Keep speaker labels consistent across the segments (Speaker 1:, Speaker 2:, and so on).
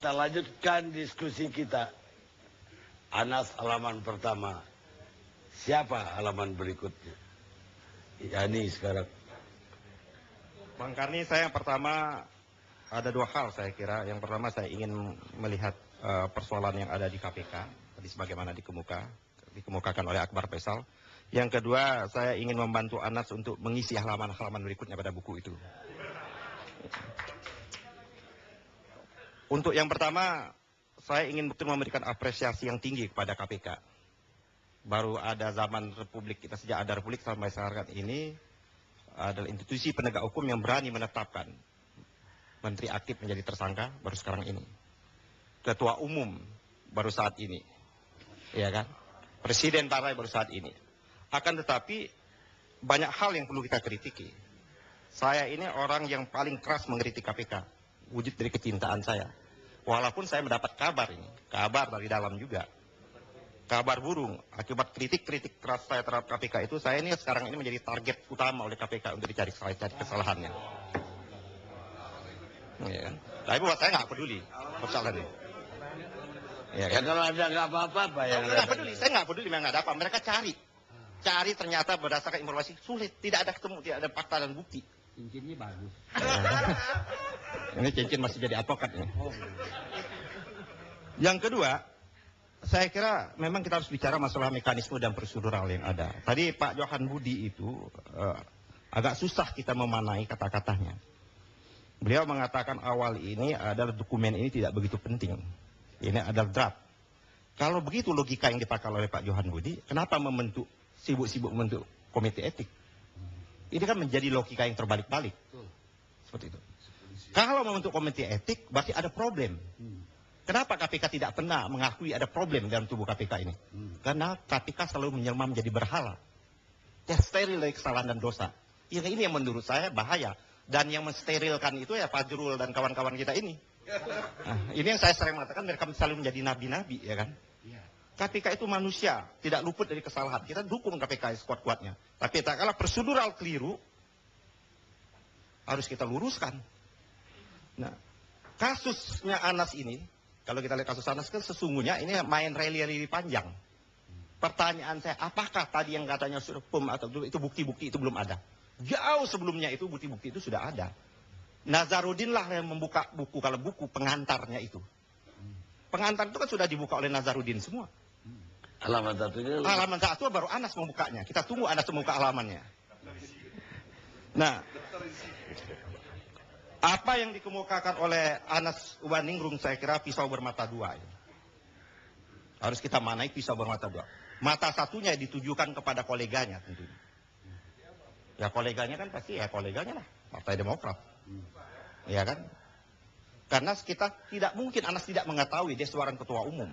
Speaker 1: Kita lanjutkan diskusi kita. Anas halaman pertama. Siapa halaman berikutnya? Yani sekarang.
Speaker 2: Bang Karni, saya yang pertama ada dua hal saya kira. Yang pertama saya ingin melihat persoalan yang ada di KPK. Tadi sebagaimana dikemukakan oleh Akbar Faisal. Yang kedua, saya ingin membantu Anas untuk mengisi halaman-halaman berikutnya pada buku itu. Untuk yang pertama, saya ingin betul memberikan apresiasi yang tinggi kepada KPK. Baru ada zaman Republik kita, sejak ada Republik sampai sekarang ini, adalah institusi penegak hukum yang berani menetapkan menteri aktif menjadi tersangka baru sekarang ini. Ketua umum baru saat ini. Ya kan? Presiden partai baru saat ini. Akan tetapi, banyak hal yang perlu kita kritiki. Saya ini orang yang paling keras mengkritik KPK. Wujud dari kecintaan saya. Walaupun saya mendapat kabar ini, kabar dari dalam juga. Kabar burung, akibat kritik-kritik keras saya terhadap KPK itu, saya ini sekarang ini menjadi target utama oleh KPK untuk dicari kesalahannya. Ya kan? Tapi buat saya nggak peduli persoalannya.
Speaker 1: Ya, kan? Kalau ada nggak apa-apa yang
Speaker 2: nggak peduli, saya nggak peduli, memang nggak ada apa. Mereka cari ternyata berdasarkan informasi sulit, tidak ada ketemu, tidak ada fakta dan bukti.
Speaker 3: Cincinnya bagus.
Speaker 2: Ini cincin masih jadi advokat nih. Yang kedua, saya kira memang kita harus bicara masalah mekanisme dan prosedural yang ada. Tadi Pak Johan Budi itu agak susah kita memanai kata-katanya. Beliau mengatakan awal ini adalah dokumen ini tidak begitu penting. Ini adalah draft. Kalau begitu logika yang dipakai oleh Pak Johan Budi, kenapa sibuk-sibuk membentuk komite etik? Ini kan menjadi logika yang terbalik-balik. Seperti itu. Kalau membentuk komite etik, berarti ada problem. Kenapa KPK tidak pernah mengakui ada problem dalam tubuh KPK ini? Karena KPK selalu menjelma menjadi berhala. Ya, steril dari kesalahan dan dosa. Ini yang menurut saya bahaya. Dan yang mensterilkan itu ya Pak Jurul dan kawan-kawan kita ini. Nah, ini yang saya sering mengatakan, mereka selalu menjadi nabi-nabi, ya kan? KPK itu manusia, tidak luput dari kesalahan. Kita dukung KPK sekuat-kuatnya. Tapi tak kalah prosedural keliru, harus kita luruskan. Nah, kasusnya Anas ini, kalau kita lihat kasus Anas kan sesungguhnya ini main rally panjang. Pertanyaan saya, apakah tadi yang katanya surpum atau itu bukti-bukti itu belum ada? Jauh sebelumnya itu bukti-bukti itu sudah ada. Nazarudin lah yang membuka buku, kalau buku pengantarnya itu. Pengantar itu kan sudah dibuka oleh Nazarudin semua.
Speaker 1: Halaman satunya.
Speaker 2: Halaman satu baru Anas membukanya. Kita tunggu Anas membuka halamannya. Nah, apa yang dikemukakan oleh Anas Ubaningrum saya kira pisau bermata dua. Harus kita manai pisau bermata dua. Mata satunya ditujukan kepada koleganya tentunya. Ya koleganya kan pasti ya koleganya lah. Partai Demokrat. Ya kan? Karena kita tidak mungkin Anas tidak mengetahui dia seorang ketua umum.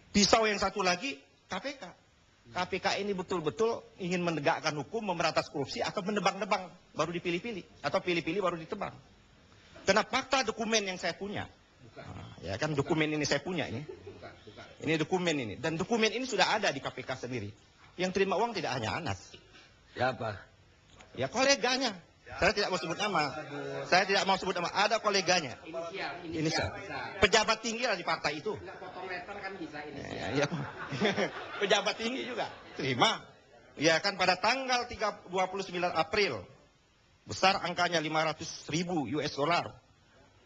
Speaker 2: Pisau yang satu lagi KPK. KPK ini betul-betul ingin menegakkan hukum, memberantas korupsi atau menebang-nebang baru dipilih-pilih atau pilih-pilih baru ditebang. Karena fakta dokumen yang saya punya, ya kan dokumen ini saya punya ini dokumen ini dan dokumen ini sudah ada di KPK sendiri. Yang terima uang tidak hanya Anas.
Speaker 1: Siapa?
Speaker 2: Ya koleganya. Saya tidak mau sebut nama. Saya tidak mau sebut nama. Ada koleganya. Inisial. Pejabat tinggi lah di partai itu.
Speaker 3: Potong letter kan bisa inisial.
Speaker 2: Ya. Pejabat tinggi juga. Terima. Ya kan pada tanggal 29 April. Besar angkanya 500.000 US dollar.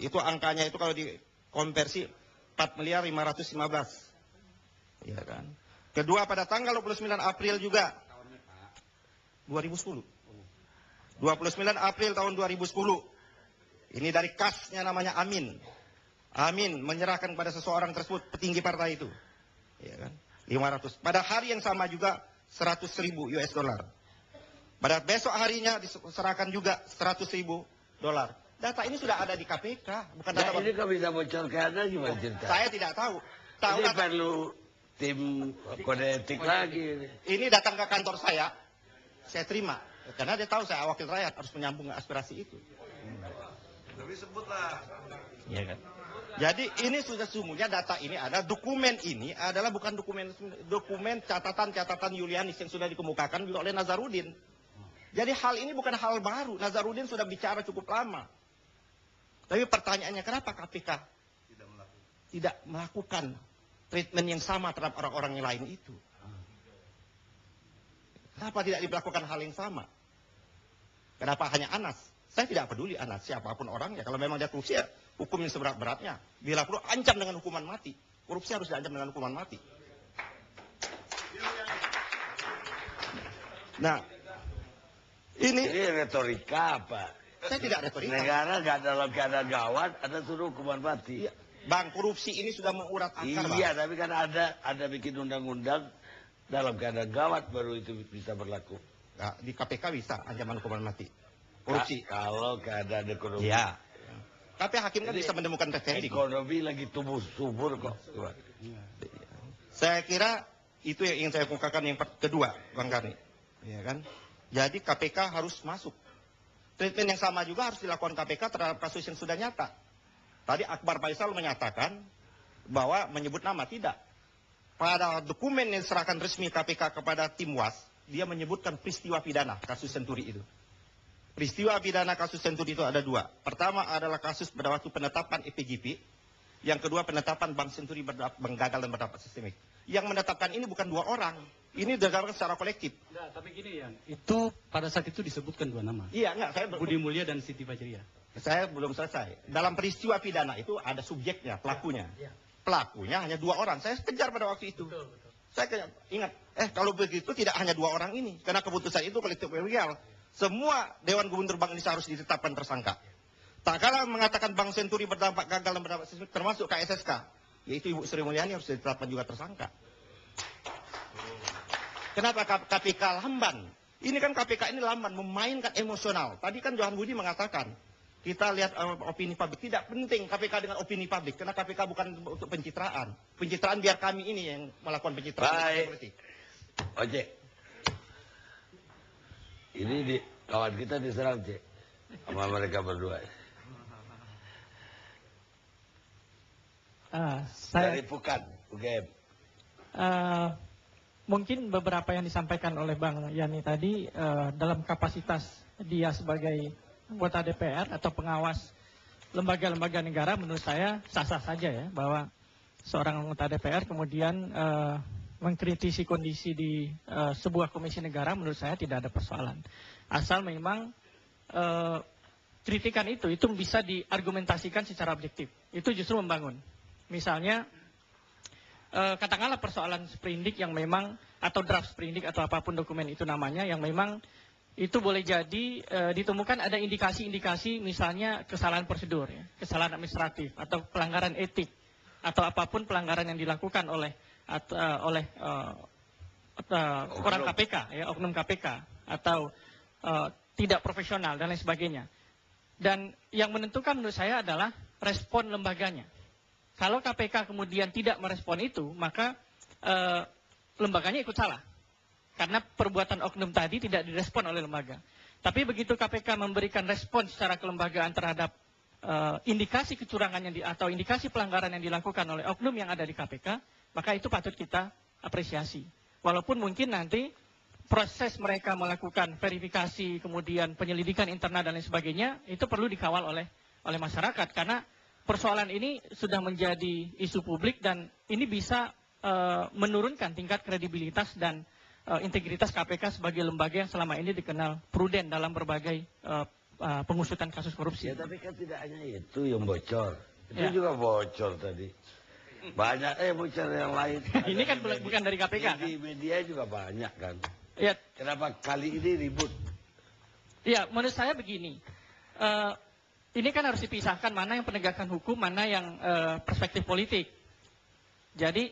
Speaker 2: Itu angkanya itu kalau dikonversi 4.515.000. Ya kan. Kedua pada tanggal 29 April juga. 2010. 29 April tahun 2010. Ini dari kasnya namanya Amin. Amin menyerahkan kepada seseorang tersebut, petinggi partai itu. Ya kan? 500. Pada hari yang sama juga 100.000 US dollar. Pada besok harinya diserahkan juga 100.000 dolar. Data ini sudah ada di KPK, bukan data.
Speaker 1: Ini kok bisa bocor ke Anda gimana cerita?
Speaker 2: Saya tidak tahu.
Speaker 1: Ini perlu tim kode etik lagi.
Speaker 2: Ini datang ke kantor saya terima. Karena dia tahu saya wakil rakyat harus menyambung aspirasi itu.
Speaker 4: Tapi sebutlah.
Speaker 2: Ya kan? Jadi ini sudah sesungguhnya data ini ada, dokumen ini adalah bukan dokumen catatan Yulianis yang sudah dikemukakan juga oleh Nazarudin. Jadi hal ini bukan hal baru. Nazarudin sudah bicara cukup lama. Tapi pertanyaannya kenapa KPK tidak melakukan treatment yang sama terhadap orang-orang yang lain itu? Kenapa tidak dilakukan hal yang sama? Kenapa hanya Anas? Saya tidak peduli Anas, siapapun orangnya. Kalau memang dia korupsi, ya hukum yang seberat-beratnya. Bila perlu, ancam dengan hukuman mati. Korupsi harus diancam dengan hukuman mati. Nah, ini
Speaker 1: retorika apa?
Speaker 2: saya tidak retorika.
Speaker 1: Negara nggak dalam keadaan gawat, ada suruh hukuman mati.
Speaker 2: Iya. Bang, korupsi ini sudah mengurat akar, Bang.
Speaker 1: Iya, tapi kan ada bikin undang-undang dalam keadaan gawat baru itu bisa berlaku.
Speaker 2: Nah, di KPK bisa ancaman hukuman mati. Korupsi.
Speaker 1: Kalau keadaan ekonomi.
Speaker 2: Iya. Tapi hakim kan
Speaker 1: Jadi,
Speaker 2: bisa menemukan defending.
Speaker 1: ekonomi lagi tumbuh subur kok.
Speaker 2: Saya kira itu yang ingin saya ungkapkan yang kedua, Bang Karni. Ya kan? Jadi KPK harus masuk. Treatment yang sama juga harus dilakukan KPK terhadap kasus yang sudah nyata. Tadi Akbar Faisal menyatakan bahwa menyebut nama, tidak. Pada dokumen yang diserahkan resmi KPK kepada tim WAS, dia menyebutkan peristiwa pidana kasus Senturi itu. Peristiwa pidana kasus Senturi itu ada dua. Pertama adalah kasus pada waktu penetapan EPJP. Yang kedua penetapan Bank Senturi gagal dan berdampak sistemik. Yang menetapkan ini bukan dua orang. Ini dilakukan secara kolektif.
Speaker 5: Enggak, tapi gini ya, itu pada saat itu disebutkan dua nama.
Speaker 2: Iya, enggak.
Speaker 5: Budi Mulya dan Siti Fajriah.
Speaker 2: Saya belum selesai. Dalam peristiwa pidana itu ada subjeknya, pelakunya. Pelakunya hanya dua orang. Saya kejar pada waktu itu. Saya ingat, kalau begitu tidak hanya dua orang ini. Karena keputusan itu kolektif kolegial. Semua Dewan Gubernur Bank Indonesia harus ditetapkan tersangka. Tak kalah mengatakan Bank Senturi berdampak gagal dan berdampak sistemik, termasuk KSSK. Yaitu Ibu Sri Mulyani harus ditetapkan juga tersangka. Kenapa KPK lamban? Ini kan KPK ini lamban, memainkan emosional. Tadi kan Johan Budi mengatakan, kita lihat opini publik. Tidak penting KPK dengan opini publik, karena KPK bukan untuk pencitraan. Pencitraan biar kami ini yang melakukan pencitraan.
Speaker 1: Baik. Oke. Ini kawan kita diserang, Cek. Sama mereka berdua. Dari Pukan, UGM.
Speaker 6: Mungkin beberapa yang disampaikan oleh Bang Yani tadi dalam kapasitas dia sebagai anggota DPR atau pengawas lembaga-lembaga negara, menurut saya sah-sah saja ya bahwa seorang anggota DPR kemudian mengkritisi kondisi di sebuah komisi negara, menurut saya tidak ada persoalan. Asal memang kritikan itu bisa diargumentasikan secara objektif. Itu justru membangun. Misalnya katakanlah persoalan sprindik yang memang atau draft sprindik atau apapun dokumen itu namanya yang memang itu boleh jadi ditemukan ada indikasi-indikasi misalnya kesalahan prosedur, ya, kesalahan administratif atau pelanggaran etik atau apapun pelanggaran yang dilakukan oleh orang KPK, ya, oknum KPK atau tidak profesional dan lain sebagainya. Dan yang menentukan menurut saya adalah respon lembaganya. Kalau KPK kemudian tidak merespon itu, maka lembaganya ikut salah. Karena perbuatan oknum tadi tidak direspon oleh lembaga. Tapi begitu KPK memberikan respon secara kelembagaan terhadap indikasi kecurangan atau indikasi pelanggaran yang dilakukan oleh oknum yang ada di KPK, maka itu patut kita apresiasi. Walaupun mungkin nanti proses mereka melakukan verifikasi, kemudian penyelidikan internal dan lain sebagainya, itu perlu dikawal oleh masyarakat. Karena persoalan ini sudah menjadi isu publik dan ini bisa menurunkan tingkat kredibilitas dan integritas KPK sebagai lembaga yang selama ini dikenal pruden dalam berbagai pengusutan kasus korupsi.
Speaker 1: Ya, tapi kan tidak hanya itu yang bocor. Itu
Speaker 6: Ya.
Speaker 1: juga bocor tadi. Banyak bocor yang lain.
Speaker 6: Ini kan bukan dari KPK kan?
Speaker 1: Di media juga banyak kan.
Speaker 6: Ya,
Speaker 1: Kenapa kali ini ribut?
Speaker 6: ya menurut saya begini. Ini kan harus dipisahkan mana yang penegakan hukum, mana yang perspektif politik. Jadi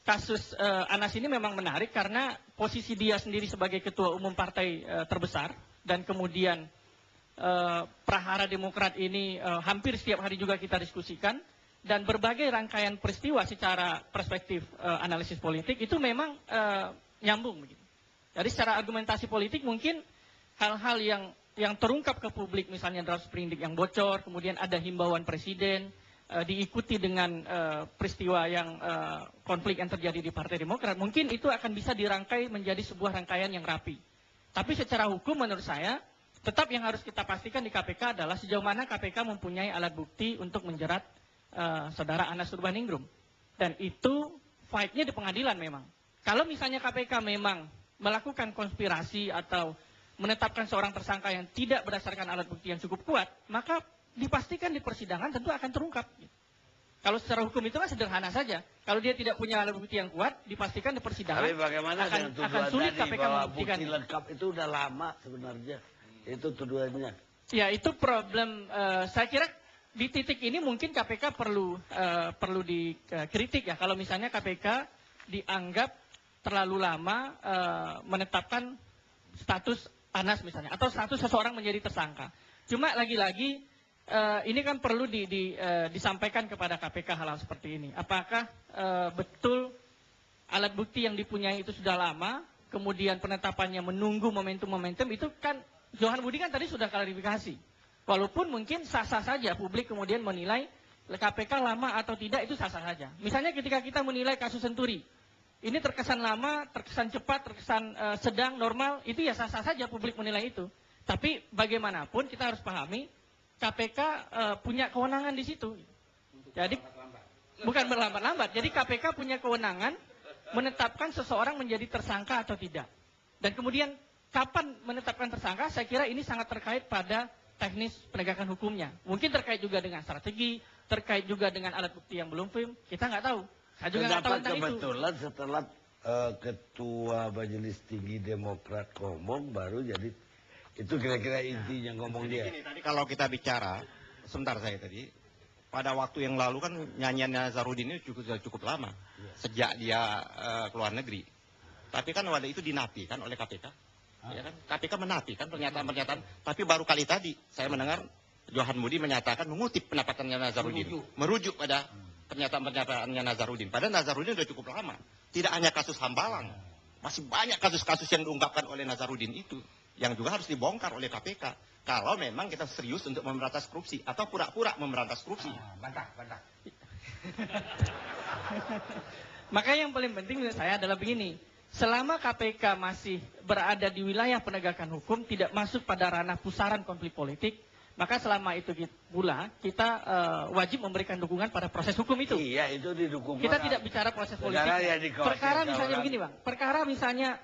Speaker 6: kasus Anas ini memang menarik karena posisi dia sendiri sebagai ketua umum partai terbesar dan kemudian prahara Demokrat ini hampir setiap hari juga kita diskusikan dan berbagai rangkaian peristiwa secara perspektif analisis politik itu memang nyambung begitu. Jadi secara argumentasi politik mungkin hal-hal yang terungkap ke publik, misalnya draft sprindik yang bocor, kemudian ada himbauan presiden, diikuti dengan peristiwa yang konflik yang terjadi di Partai Demokrat, mungkin itu akan bisa dirangkai menjadi sebuah rangkaian yang rapi. Tapi secara hukum menurut saya, tetap yang harus kita pastikan di KPK adalah sejauh mana KPK mempunyai alat bukti untuk menjerat saudara Anas Urbaningrum. Dan itu fight-nya di pengadilan memang. Kalau misalnya KPK memang melakukan konspirasi atau menetapkan seorang tersangka yang tidak berdasarkan alat bukti yang cukup kuat, maka dipastikan di persidangan tentu akan terungkap. Kalau secara hukum itu kan sederhana saja. Kalau dia tidak punya alat bukti yang kuat, dipastikan di persidangan
Speaker 1: Tapi bagaimana dengan
Speaker 6: akan
Speaker 1: tuduhan
Speaker 6: sulit
Speaker 1: tadi
Speaker 6: KPK
Speaker 1: bahwa
Speaker 6: membuktikan.
Speaker 1: bukti lengkap itu udah lama sebenarnya. Itu tuduhannya.
Speaker 6: Ya, itu problem. Saya kira di titik ini mungkin KPK perlu dikritik ya. Kalau misalnya KPK dianggap terlalu lama menetapkan status Anas misalnya, atau status seseorang menjadi tersangka. Cuma lagi-lagi ini kan perlu disampaikan kepada KPK hal-hal seperti ini. Apakah betul alat bukti yang dipunyai itu sudah lama, kemudian penetapannya menunggu momentum-momentum, itu kan Johan Budi kan tadi sudah klarifikasi. Walaupun mungkin sah-sah saja publik kemudian menilai KPK lama atau tidak, itu sah-sah saja. Misalnya ketika kita menilai kasus Senturi, ini terkesan lama, terkesan cepat, terkesan sedang, normal, itu ya sah-sah saja publik menilai itu. Tapi bagaimanapun kita harus pahami, KPK punya kewenangan di situ. Jadi bukan berlambat-lambat. Jadi KPK punya kewenangan menetapkan seseorang menjadi tersangka atau tidak. Dan kemudian kapan menetapkan tersangka, saya kira ini sangat terkait pada teknis penegakan hukumnya. Mungkin terkait juga dengan strategi, terkait juga dengan alat bukti yang belum firm, kita nggak tahu. Saya juga nggak tahu tentang itu.
Speaker 1: Kebetulan setelah Ketua Majelis Tinggi Demokrat ngomong, baru jadi itu kira-kira intinya ngomong dia.
Speaker 2: Ini tadi kalau kita bicara, sebentar saya tadi, pada waktu yang lalu kan nyanyian Nazarudin ini cukup lama. Sejak dia keluar negeri. Tapi kan waktu itu dinafikan oleh KPK. Ya kan? KPK menafikan pernyataan-pernyataan. Tapi baru kali tadi saya mendengar Johan Budi menyatakan mengutip pendapatannya Nazarudin. Merujuk pada pernyataan-pernyataannya Nazarudin. Padahal Nazarudin sudah cukup lama. Tidak hanya kasus Hambalang. Masih banyak kasus-kasus yang diungkapkan oleh Nazarudin itu. Yang juga harus dibongkar oleh KPK. Kalau memang kita serius untuk memberantas korupsi. Atau pura-pura memberantas korupsi.
Speaker 3: Bantah.
Speaker 6: Maka yang paling penting menurut saya adalah begini. Selama KPK masih berada di wilayah penegakan hukum, tidak masuk pada ranah pusaran konflik politik, maka selama itu pula kita wajib memberikan dukungan pada proses hukum itu.
Speaker 1: Iya, itu didukung.
Speaker 6: Kita tidak bicara proses politik. Perkara misalnya begini Bang, perkara misalnya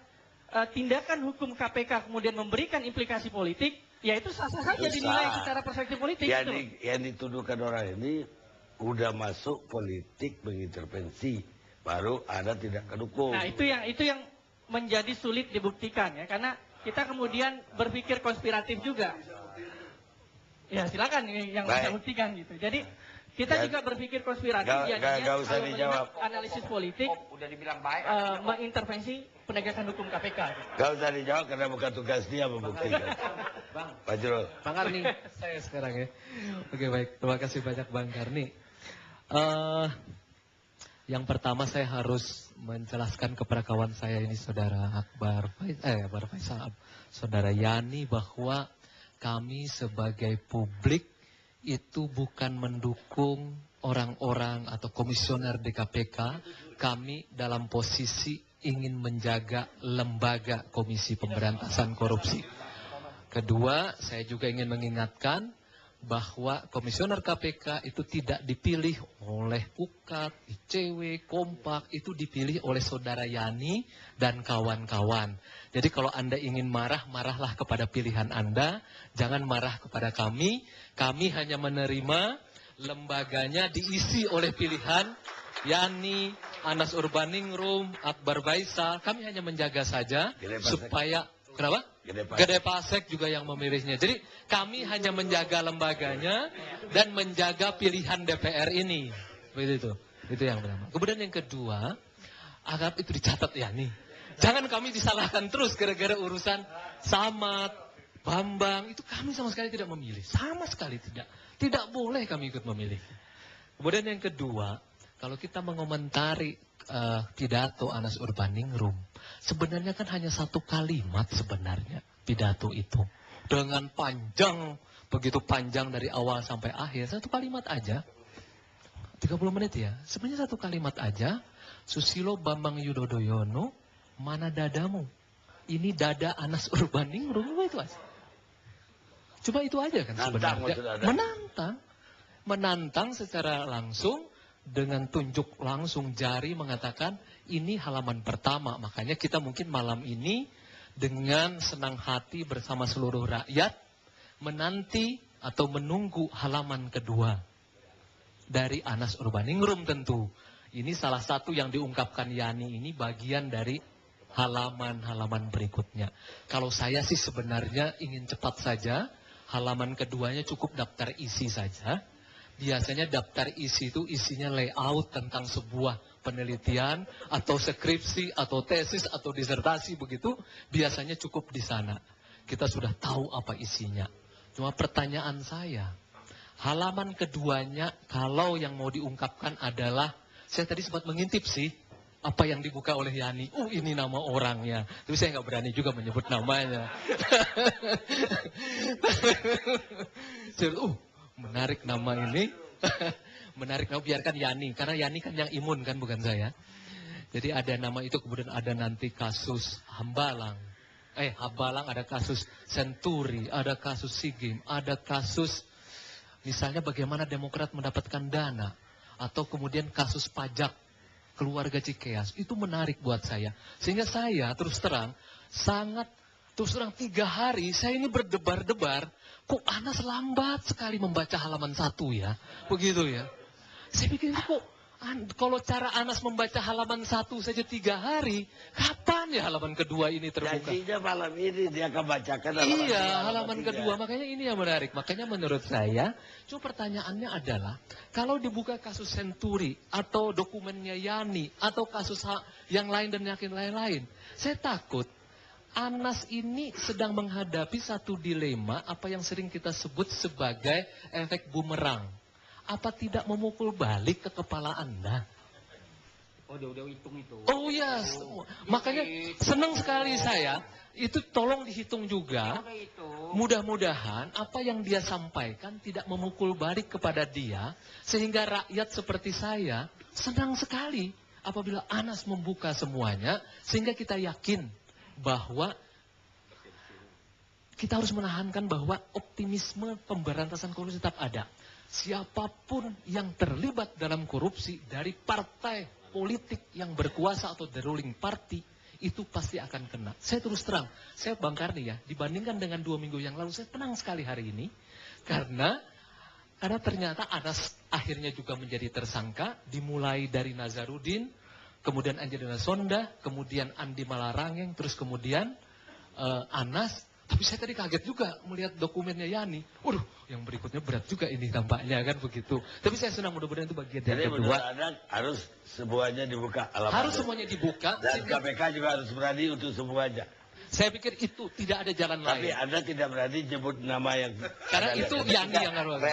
Speaker 6: tindakan hukum KPK kemudian memberikan implikasi politik, ya itu sah-sah saja dinilai secara perspektif politik.
Speaker 1: Yang dituduhkan orang ini udah masuk politik mengintervensi, baru ada tidak kedukung.
Speaker 6: Nah itu yang menjadi sulit dibuktikan ya, karena kita kemudian berpikir konspiratif juga. Ya silakan yang bisa buktikan gitu. Jadi kita juga berpikir konspiratif, jadinya
Speaker 1: usah
Speaker 6: kalau
Speaker 1: dijawab.
Speaker 6: melihat analisis politik,
Speaker 3: Udah dibilang baik.
Speaker 6: mengintervensi penegakan hukum KPK. Gitu.
Speaker 1: Gak usah dijawab karena bukan tugas dia membuktikan. Pak Jero.
Speaker 7: Bang Karni, saya sekarang ya. Oke baik, terima kasih banyak Bang Karni. Yang pertama saya harus menjelaskan kepada kawan saya ini Saudara Akbar Faisal, Saudara Yani, bahwa kami sebagai publik itu bukan mendukung orang-orang atau komisioner di KPK. Kami dalam posisi ingin menjaga lembaga Komisi Pemberantasan Korupsi. Kedua, saya juga ingin mengingatkan bahwa komisioner KPK itu tidak dipilih oleh UKAD, ICW, Kompak, itu dipilih oleh Saudara Yani dan kawan-kawan. Jadi kalau Anda ingin marah, marahlah kepada pilihan Anda, jangan marah kepada kami. Kami hanya menerima lembaganya diisi oleh pilihan Yani, Anas Urbaningrum, Akbar Faisal. Kami hanya menjaga saja supaya, kenapa? Gede Pasek juga yang memilihnya. Jadi kami hanya menjaga lembaganya dan menjaga pilihan DPR ini. Begitu. Itu yang pertama. Kemudian yang kedua, agar itu dicatat ya nih. Jangan kami disalahkan terus gara-gara urusan Samad, Bambang. Itu kami sama sekali tidak memilih. Sama sekali tidak. Tidak boleh kami ikut memilih. Kemudian yang kedua, kalau kita mengomentari pidato Anas Urbaningrum, sebenarnya kan hanya satu kalimat sebenarnya pidato itu. Dengan panjang, begitu panjang dari awal sampai akhir, satu kalimat aja. 30 menit ya. Sebenarnya satu kalimat aja. Susilo Bambang Yudhoyono, mana dadamu? Ini dada Anas Urbaningrum, itu aja. Coba itu aja kan sebenarnya. Menantang. menantang secara langsung dengan tunjuk langsung jari mengatakan ini halaman pertama. Makanya kita mungkin malam ini dengan senang hati bersama seluruh rakyat menanti atau menunggu halaman kedua dari Anas Urbaningrum tentu. Ini salah satu yang diungkapkan Yani ini bagian dari halaman-halaman berikutnya. Kalau saya sih sebenarnya ingin cepat saja, halaman keduanya cukup daftar isi saja. Biasanya daftar isi itu isinya layout tentang sebuah penelitian atau skripsi atau tesis atau disertasi begitu. Biasanya cukup di sana. Kita sudah tahu apa isinya. Cuma pertanyaan saya, halaman keduanya kalau yang mau diungkapkan adalah, saya tadi sempat mengintip sih, apa yang dibuka oleh Yani. Ini nama orangnya. Tapi saya nggak berani juga menyebut namanya. Menarik nama ini. Menarik nama, biarkan Yani. Karena Yani kan yang imun kan, bukan saya. Jadi ada nama itu, kemudian ada nanti kasus Hambalang. Hambalang, ada kasus Senturi, ada kasus Sigim, ada kasus misalnya bagaimana Demokrat mendapatkan dana. Atau kemudian kasus pajak keluarga Cikeas. Itu menarik buat saya. Sehingga saya terus terang 3 hari saya ini berdebar-debar. Kok Anas lambat sekali membaca halaman 1 ya. Begitu ya. Saya pikir kok kalau cara Anas membaca halaman 1 saja 3 hari. Kapan ya halaman kedua ini terbuka?
Speaker 1: Janjinya malam ini dia akan bacakan
Speaker 7: halaman kedua. Makanya ini yang menarik. Makanya menurut saya, cuma pertanyaannya adalah, kalau dibuka kasus Senturi, atau dokumennya Yani, atau kasus yang lain dan yakin lain-lain, saya takut Anas ini sedang menghadapi satu dilema, apa yang sering kita sebut sebagai efek bumerang. Apa tidak memukul balik ke kepala Anda?
Speaker 3: Oh, udah hitung itu.
Speaker 7: Oh ya, makanya senang sekali saya. Itu tolong dihitung juga. Mudah-mudahan apa yang dia sampaikan tidak memukul balik kepada dia. Sehingga rakyat seperti saya senang sekali apabila Anas membuka semuanya. Sehingga kita yakin bahwa kita harus menahankan bahwa optimisme pemberantasan korupsi tetap ada. Siapapun yang terlibat dalam korupsi dari partai politik yang berkuasa atau the ruling party, itu pasti akan kena. Saya terus terang, saya Bang Karni ya, dibandingkan dengan 2 minggu yang lalu, saya tenang sekali hari ini. Karena ternyata Anas akhirnya juga menjadi tersangka, dimulai dari Nazarudin, kemudian Angelina Sonda, kemudian Andi Malarangeng, terus kemudian Anas. Tapi saya tadi kaget juga melihat dokumennya Yani. Waduh, yang berikutnya berat juga ini tampaknya kan begitu. Tapi saya senang, mudah-mudahan itu bagian yang kedua.
Speaker 1: Jadi harus semuanya dibuka.
Speaker 7: Harus semuanya dibuka.
Speaker 1: Dan KPK juga harus berani untuk semuanya.
Speaker 7: Saya pikir itu tidak ada jalan lain.
Speaker 1: Tapi Anda tidak berani nyebut nama yang...
Speaker 7: Karena itu Yani yang harus.